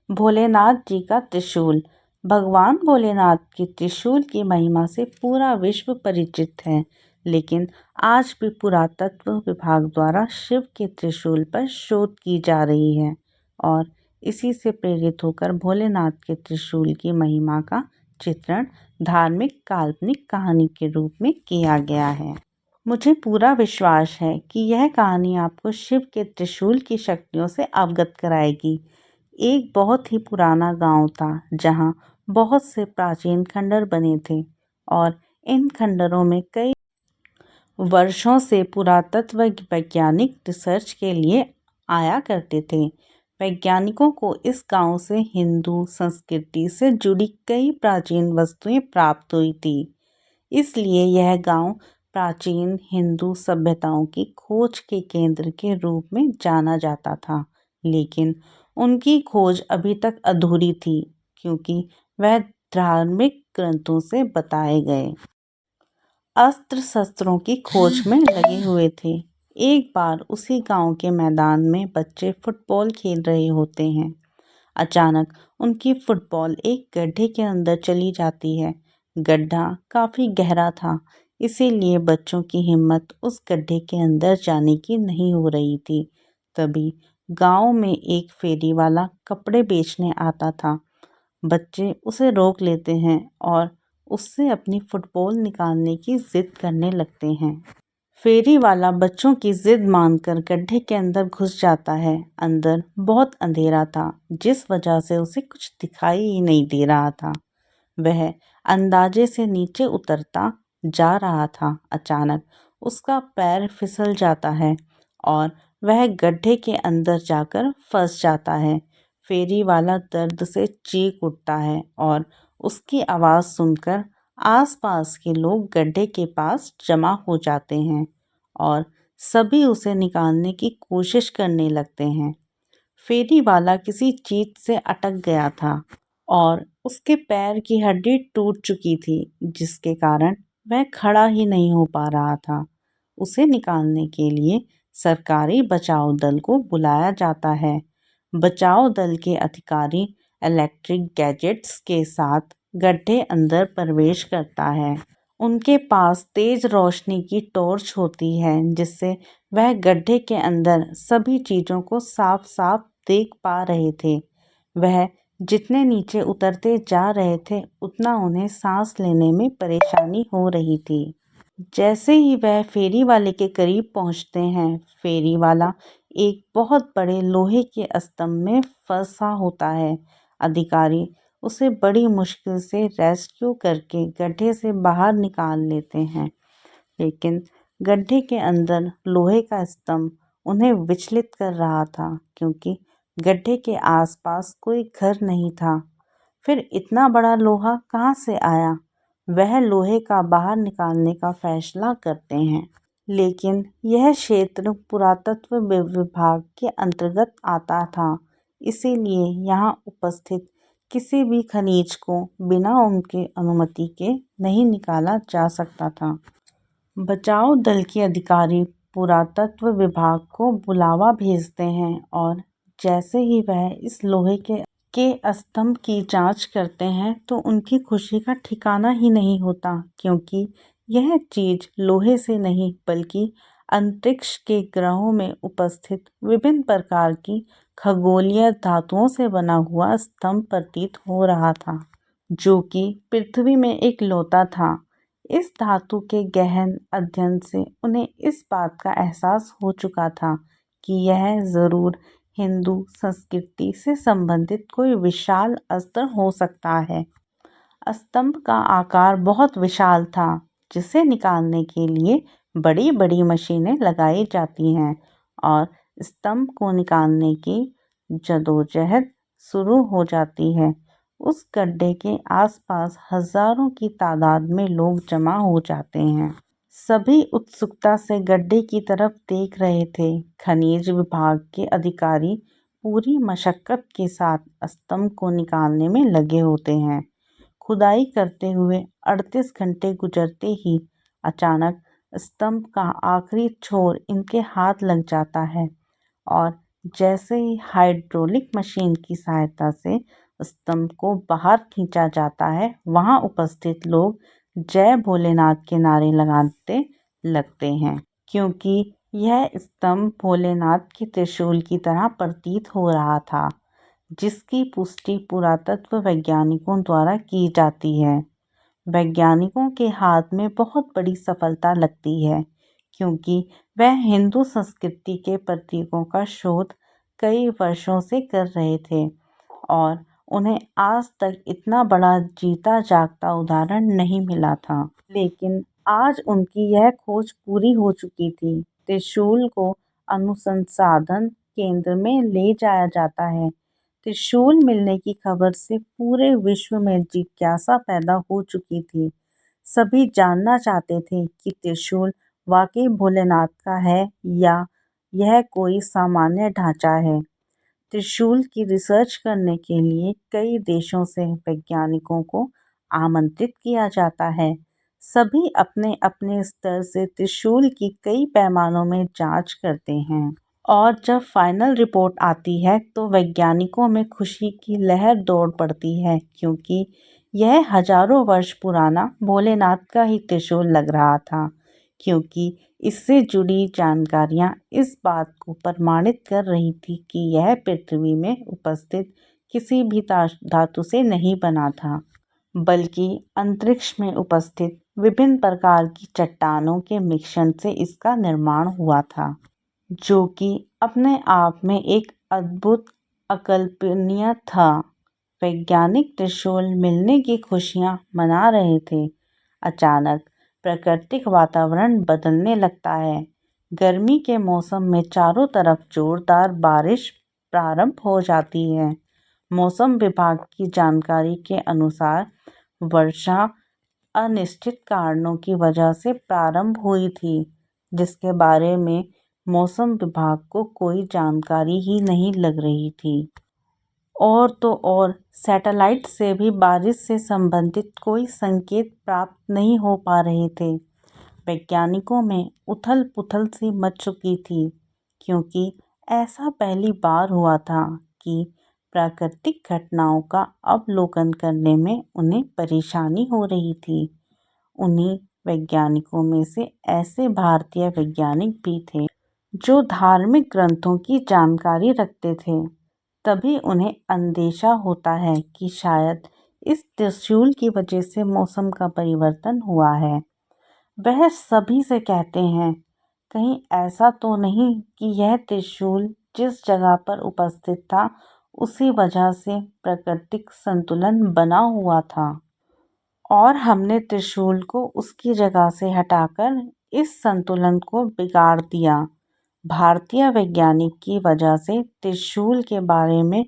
भोलेनाथ जी का त्रिशूल। भगवान भोलेनाथ के त्रिशूल की महिमा से पूरा विश्व परिचित है, लेकिन आज भी पुरातत्व विभाग द्वारा शिव के त्रिशूल पर शोध की जा रही है और इसी से प्रेरित होकर भोलेनाथ के त्रिशूल की महिमा का चित्रण धार्मिक काल्पनिक कहानी के रूप में किया गया है। मुझे पूरा विश्वास है कि यह कहानी आपको शिव के त्रिशूल की शक्तियों से अवगत कराएगी। एक बहुत ही पुराना गांव था जहां बहुत से प्राचीन खंडर बने थे और इन खंडरों में कई वर्षों से पुरातत्व वैज्ञानिक रिसर्च के लिए आया करते थे। वैज्ञानिकों को इस गांव से हिंदू संस्कृति से जुड़ी कई प्राचीन वस्तुएं प्राप्त हुई थी, इसलिए यह गांव प्राचीन हिंदू सभ्यताओं की खोज के केंद्र के रूप में जाना जाता था। लेकिन उनकी खोज अभी तक अधूरी थी क्योंकि वह धार्मिक ग्रंथों से बताए गए अस्त्र शस्त्रों की खोज में लगे हुए थे। एक बार उसी गांव के मैदान में बच्चे फुटबॉल खेल रहे होते हैं। अचानक उनकी फुटबॉल एक गड्ढे के अंदर चली जाती है। गड्ढा काफी गहरा था, इसीलिए बच्चों की हिम्मत उस गड्ढे के अंदर जाने की नहीं हो रही थी। तभी गांव में एक फेरी वाला कपड़े बेचने आता था। बच्चे उसे रोक लेते हैं और उससे अपनी फुटबॉल निकालने की जिद करने लगते हैं। फेरी वाला बच्चों की जिद मानकर गड्ढे के अंदर घुस जाता है। अंदर बहुत अंधेरा था, जिस वजह से उसे कुछ दिखाई ही नहीं दे रहा था। वह अंदाजे से नीचे उतरता जा रहा था। अचानक उसका पैर फिसल जाता है और वह गड्ढे के अंदर जाकर फंस जाता है। फेरी वाला दर्द से चीख उठता है और उसकी आवाज़ सुनकर आसपास के लोग गड्ढे के पास जमा हो जाते हैं और सभी उसे निकालने की कोशिश करने लगते हैं। फेरी वाला किसी चीज से अटक गया था और उसके पैर की हड्डी टूट चुकी थी, जिसके कारण वह खड़ा ही नहीं हो पा रहा था। उसे निकालने के लिए सरकारी बचाव दल को बुलाया जाता है। बचाव दल के अधिकारी इलेक्ट्रिक गैजेट्स के साथ गड्ढे अंदर प्रवेश करता है। उनके पास तेज रोशनी की टॉर्च होती है, जिससे वह गड्ढे के अंदर सभी चीज़ों को साफ साफ देख पा रहे थे। वह जितने नीचे उतरते जा रहे थे उतना उन्हें सांस लेने में परेशानी हो रही थी। जैसे ही वह फेरी वाले के करीब पहुंचते हैं, फेरी वाला एक बहुत बड़े लोहे के स्तंभ में फंसा होता है। अधिकारी उसे बड़ी मुश्किल से रेस्क्यू करके गड्ढे से बाहर निकाल लेते हैं, लेकिन गड्ढे के अंदर लोहे का स्तंभ उन्हें विचलित कर रहा था क्योंकि गड्ढे के आसपास कोई घर नहीं था। फिर इतना बड़ा लोहा कहाँ से आया? वह लोहे का बाहर निकालने का फैसला करते हैं, लेकिन यह क्षेत्र पुरातत्व विभाग के अंतर्गत आता था, इसीलिए यहाँ उपस्थित किसी भी खनिज को बिना उनके अनुमति के नहीं निकाला जा सकता था। बचाव दल के अधिकारी पुरातत्व विभाग को बुलावा भेजते हैं और जैसे ही वह इस लोहे के स्तंभ की जांच करते हैं तो उनकी खुशी का ठिकाना ही नहीं होता, क्योंकि यह चीज लोहे से नहीं बल्कि अंतरिक्ष के ग्रहों में उपस्थित विभिन्न प्रकार की खगोलीय धातुओं से बना हुआ स्तंभ प्रतीत हो रहा था, जो कि पृथ्वी में एक लौता था। इस धातु के गहन अध्ययन से उन्हें इस बात का एहसास हो चुका था कि यह जरूर हिंदू संस्कृति से संबंधित कोई विशाल अस्त्र हो सकता है। स्तंभ का आकार बहुत विशाल था, जिसे निकालने के लिए बड़ी बड़ी मशीनें लगाई जाती हैं और स्तंभ को निकालने की जद्दोजहद शुरू हो जाती है। उस गड्ढे के आसपास हजारों की तादाद में लोग जमा हो जाते हैं। सभी उत्सुकता से गड्ढे की तरफ देख रहे थे। खनिज विभाग के अधिकारी पूरी मशक्कत के साथ स्तंभ को निकालने में लगे होते हैं। खुदाई करते हुए 38 घंटे गुजरते ही अचानक स्तंभ का आखिरी छोर इनके हाथ लग जाता है और जैसे ही हाइड्रोलिक मशीन की सहायता से स्तंभ को बाहर खींचा जाता है, वहां उपस्थित लोग जय भोलेनाथ के नारे लगाते लगते हैं, क्योंकि यह स्तंभ भोलेनाथ के त्रिशूल की तरह प्रतीत हो रहा था, जिसकी पुष्टि पुरातत्व वैज्ञानिकों द्वारा की जाती है। वैज्ञानिकों के हाथ में बहुत बड़ी सफलता लगती है, क्योंकि वह हिंदू संस्कृति के प्रतीकों का शोध कई वर्षों से कर रहे थे और उन्हें आज तक इतना बड़ा जीता जागता उदाहरण नहीं मिला था। लेकिन आज उनकी यह खोज पूरी हो चुकी थी। त्रिशूल को अनुसंधान केंद्र में ले जाया जाता है। त्रिशूल मिलने की खबर से पूरे विश्व में जिज्ञासा पैदा हो चुकी थी। सभी जानना चाहते थे कि त्रिशूल वाकई भोलेनाथ का है या यह कोई सामान्य ढांचा है। त्रिशूल की रिसर्च करने के लिए कई देशों से वैज्ञानिकों को आमंत्रित किया जाता है। सभी अपने अपने स्तर से त्रिशूल की कई पैमानों में जांच करते हैं और जब फाइनल रिपोर्ट आती है तो वैज्ञानिकों में खुशी की लहर दौड़ पड़ती है, क्योंकि यह हजारों वर्ष पुराना भोलेनाथ का ही त्रिशूल लग रहा था। क्योंकि इससे जुड़ी जानकारियां इस बात को प्रमाणित कर रही थी कि यह पृथ्वी में उपस्थित किसी भी धातु से नहीं बना था, बल्कि अंतरिक्ष में उपस्थित विभिन्न प्रकार की चट्टानों के मिश्रण से इसका निर्माण हुआ था, जो कि अपने आप में एक अद्भुत अकल्पनीय था। वैज्ञानिक त्रिशूल मिलने की खुशियां मना रहे थे। अचानक प्राकृतिक वातावरण बदलने लगता है। गर्मी के मौसम में चारों तरफ जोरदार बारिश प्रारंभ हो जाती है। मौसम विभाग की जानकारी के अनुसार वर्षा अनिश्चित कारणों की वजह से प्रारंभ हुई थी, जिसके बारे में मौसम विभाग को कोई जानकारी ही नहीं लग रही थी। और तो और सैटेलाइट से भी बारिश से संबंधित कोई संकेत प्राप्त नहीं हो पा रहे थे। वैज्ञानिकों में उथल-पुथल सी मच चुकी थी, क्योंकि ऐसा पहली बार हुआ था कि प्राकृतिक घटनाओं का अवलोकन करने में उन्हें परेशानी हो रही थी। उन्हीं वैज्ञानिकों में से ऐसे भारतीय वैज्ञानिक भी थे जो धार्मिक ग्रंथों की जानकारी रखते थे। तभी उन्हें अंदेशा होता है कि शायद इस त्रिशूल की वजह से मौसम का परिवर्तन हुआ है। वह सभी से कहते हैं, कहीं ऐसा तो नहीं कि यह त्रिशूल जिस जगह पर उपस्थित था उसी वजह से प्राकृतिक संतुलन बना हुआ था और हमने त्रिशूल को उसकी जगह से हटाकर इस संतुलन को बिगाड़ दिया। भारतीय वैज्ञानिक की वजह से त्रिशूल के बारे में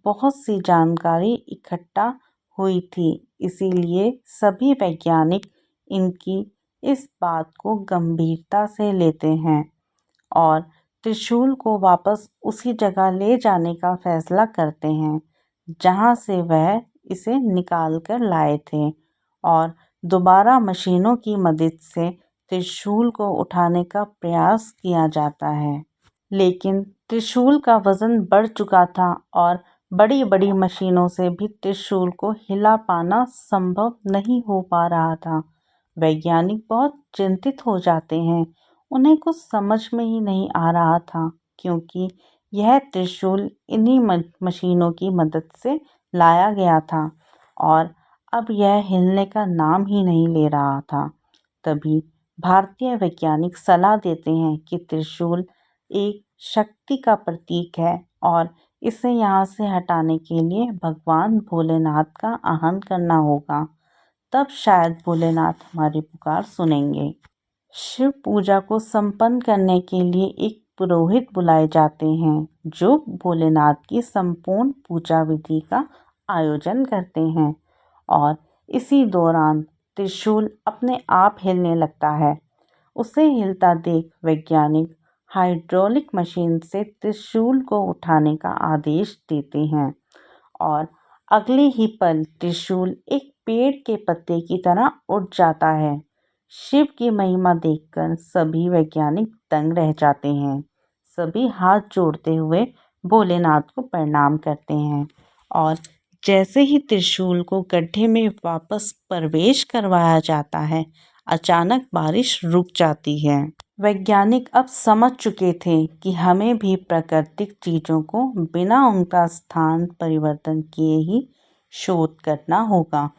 बहुत सी जानकारी इकट्ठा हुई थी, इसीलिए सभी वैज्ञानिक इनकी इस बात को गंभीरता से लेते हैं और त्रिशूल को वापस उसी जगह ले जाने का फैसला करते हैं जहां से वह इसे निकाल कर लाए थे और दोबारा मशीनों की मदद से त्रिशूल को उठाने का प्रयास किया जाता है। लेकिन त्रिशूल का वजन बढ़ चुका था और बड़ी-बड़ी मशीनों से भी त्रिशूल को हिला पाना संभव नहीं हो पा रहा था। वैज्ञानिक बहुत चिंतित हो जाते हैं। उन्हें कुछ समझ में ही नहीं आ रहा था, क्योंकि यह त्रिशूल इन्हीं मशीनों की मदद से लाया गया था और अब यह हिलने का नाम ही नहीं ले रहा था। तभी भारतीय वैज्ञानिक सलाह देते हैं कि त्रिशूल एक शक्ति का प्रतीक है और इसे यहाँ से हटाने के लिए भगवान भोलेनाथ का आह्वान करना होगा। तब शायद भोलेनाथ हमारी पुकार सुनेंगे। शिव पूजा को संपन्न करने के लिए एक पुरोहित बुलाए जाते हैं जो भोलेनाथ की संपूर्ण पूजा विधि का आयोजन करते हैं और इसी दौरान त्रिशूल अपने आप हिलने लगता है। उसे हिलता देख वैज्ञानिक हाइड्रोलिक मशीन से त्रिशूल को उठाने का आदेश देते हैं और अगले ही पल त्रिशूल एक पेड़ के पत्ते की तरह उड़ जाता है। शिव की महिमा देखकर सभी वैज्ञानिक दंग रह जाते हैं। सभी हाथ जोड़ते हुए भोलेनाथ को प्रणाम करते हैं और जैसे ही त्रिशूल को गड्ढे में वापस प्रवेश करवाया जाता है, अचानक बारिश रुक जाती है। वैज्ञानिक अब समझ चुके थे कि हमें भी प्राकृतिक चीज़ों को बिना उनका स्थान परिवर्तन किए ही शोध करना होगा,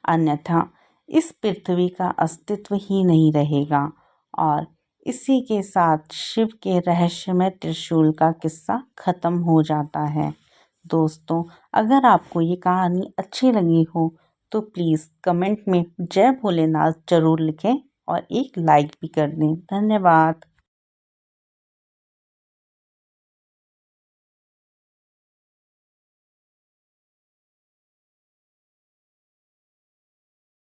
अन्यथा इस पृथ्वी का अस्तित्व ही नहीं रहेगा। और इसी के साथ शिव के रहस्यमय त्रिशूल का किस्सा खत्म हो जाता है। दोस्तों, अगर आपको ये कहानी अच्छी लगी हो तो प्लीज़ कमेंट में जय भोलेनाथ ज़रूर लिखें और एक लाइक भी कर दें। धन्यवाद।